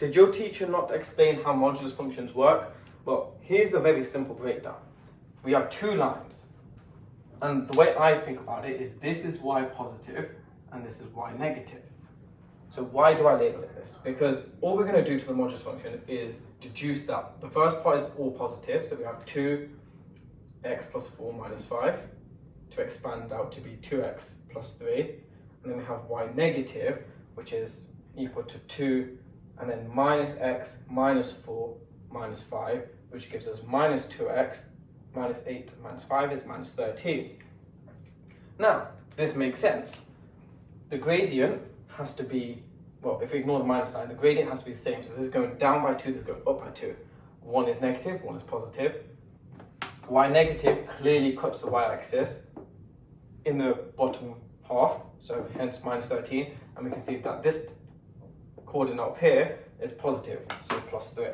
Did your teacher not explain how modulus functions work? Well, here's a very simple breakdown. We have two lines. And the way I think about it is this is y positive and this is y negative. So why do I label it this? Because all we're going to do to the modulus function is deduce that. The first part is all positive, so we have 2x plus 4 minus 5 to expand out to be 2x plus 3. And then we have y negative, which is equal to 2, and then minus x minus 4 minus 5, which gives us minus 2x minus 8 minus 5 is minus 13. Now, this makes sense. The gradient has to be, well, if we ignore the minus sign, the gradient has to be the same. So this is going down by 2, this is going up by 2. One is negative, one is positive. Y negative clearly cuts the y-axis in the bottom half, so hence minus 13. And we can see that this coordinate up here is positive, so plus 3.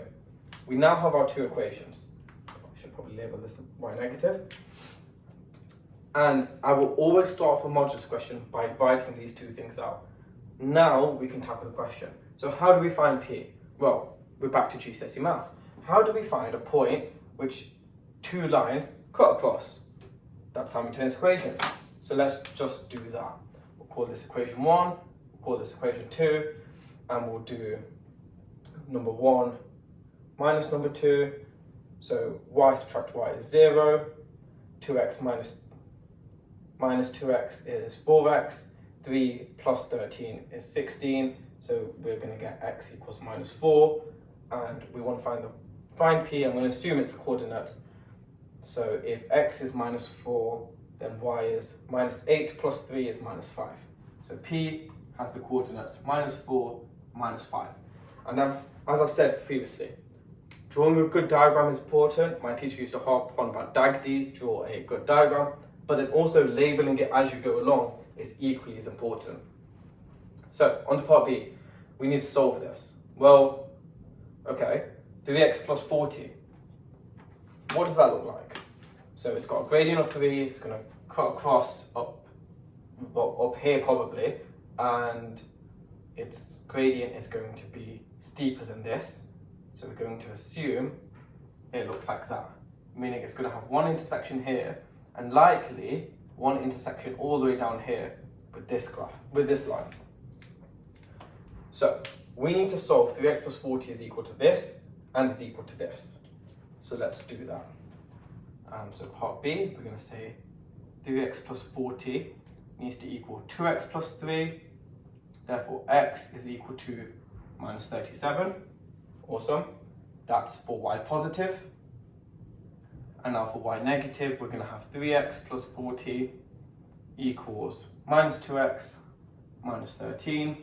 We now have our two equations. I should probably label this y negative. And I will always start off a modulus question by writing these two things out. Now we can tackle the question. So how do we find P? Well, we're back to GCSE maths. How do we find a point which two lines cut across? That's simultaneous equations. So let's just do that. We'll call this equation 1, we'll call this equation 2, and we'll do number 1 minus number 2. So y subtract y is 0, 2x minus 2x is 4x, 3 plus 13 is 16, so we're going to get x equals minus 4, and we want to find P. I'm going to assume it's the coordinates. So if x is minus 4, then y is minus 8 plus 3 is minus 5. So P has the coordinates minus 4, minus 5. And as I've said previously, drawing a good diagram is important. My teacher used to harp on about DAGD, draw a good diagram, but then also labeling it as you go along is equally as important. So on to part B, we need to solve this. Well, okay, 3x plus 40. What does that look like? So it's got a gradient of 3, it's going to cut across up here probably, and its gradient is going to be steeper than this. So we're going to assume it looks like that, meaning it's going to have one intersection here and likely one intersection all the way down here with this graph, with this line. So we need to solve 3x plus 40 is equal to this and is equal to this. So let's do that. So part B, we're going to say 3x plus 40 needs to equal 2x plus 3. Therefore, x is equal to minus 37. Awesome. That's for y positive. And now for y negative, we're going to have 3x plus 40 equals minus 2x minus 13.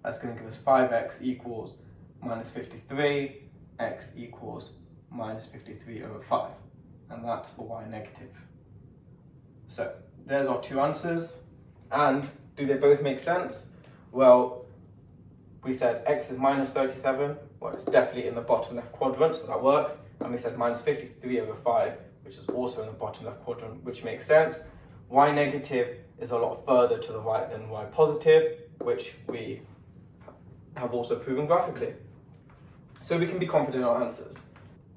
That's going to give us 5x equals minus 53. X equals minus 53 over 5. And that's for y negative. So there's our two answers. And do they both make sense? Well, we said x is minus 37. Well, it's definitely in the bottom left quadrant, so that works. And we said minus 53 over 5, which is also in the bottom left quadrant, which makes sense. Y negative is a lot further to the right than y positive, which we have also proven graphically. So we can be confident in our answers.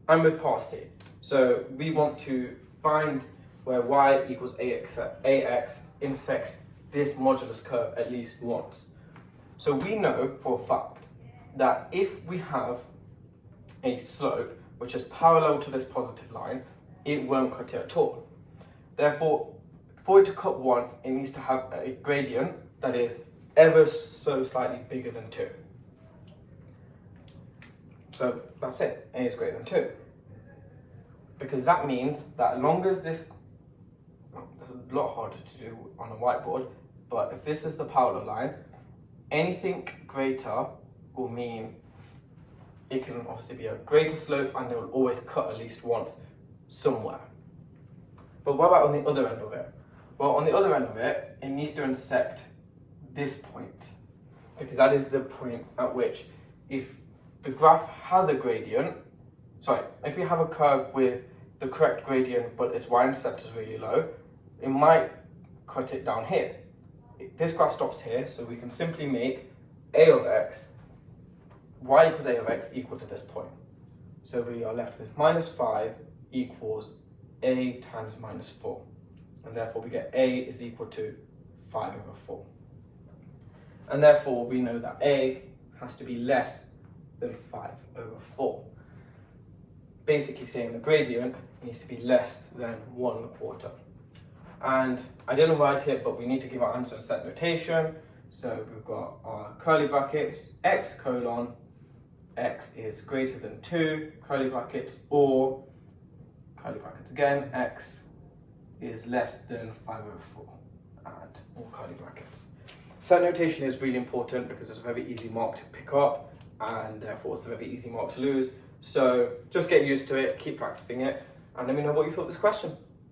And with part C. So we want to find where y equals ax intersects this modulus curve at least once. So we know for a fact that if we have a slope which is parallel to this positive line, it won't cut it at all. Therefore, for it to cut once, it needs to have a gradient that is ever so slightly bigger than 2. So that's it, a is greater than 2. Because that means that as long as this, well, it's a lot harder to do on a whiteboard, but if this is the parallel line, anything greater will mean it can obviously be a greater slope and it will always cut at least once somewhere. But what about on the other end of it? Well, on the other end of it, it needs to intersect this point, because that is the point at which if the graph has a gradient, if we have a curve with the correct gradient but its y-intercept is really low, it might cut it down here. This graph stops here, so we can simply make a of x y equals a of x equal to this point. So we are left with minus 5 equals a times minus 4. And therefore we get a is equal to 5 over 4. And therefore we know that a has to be less than 5 over 4. Basically saying the gradient needs to be less than 1/4. And I didn't write it, but we need to give our answer in set notation. So we've got our curly brackets, x colon, x is greater than 2, curly brackets, or, curly brackets again, x is less than 5 over 4, and all curly brackets. Set notation is really important because it's a very easy mark to pick up, and therefore it's a very easy mark to lose. So just get used to it, keep practicing it, and let me know what you thought of this question.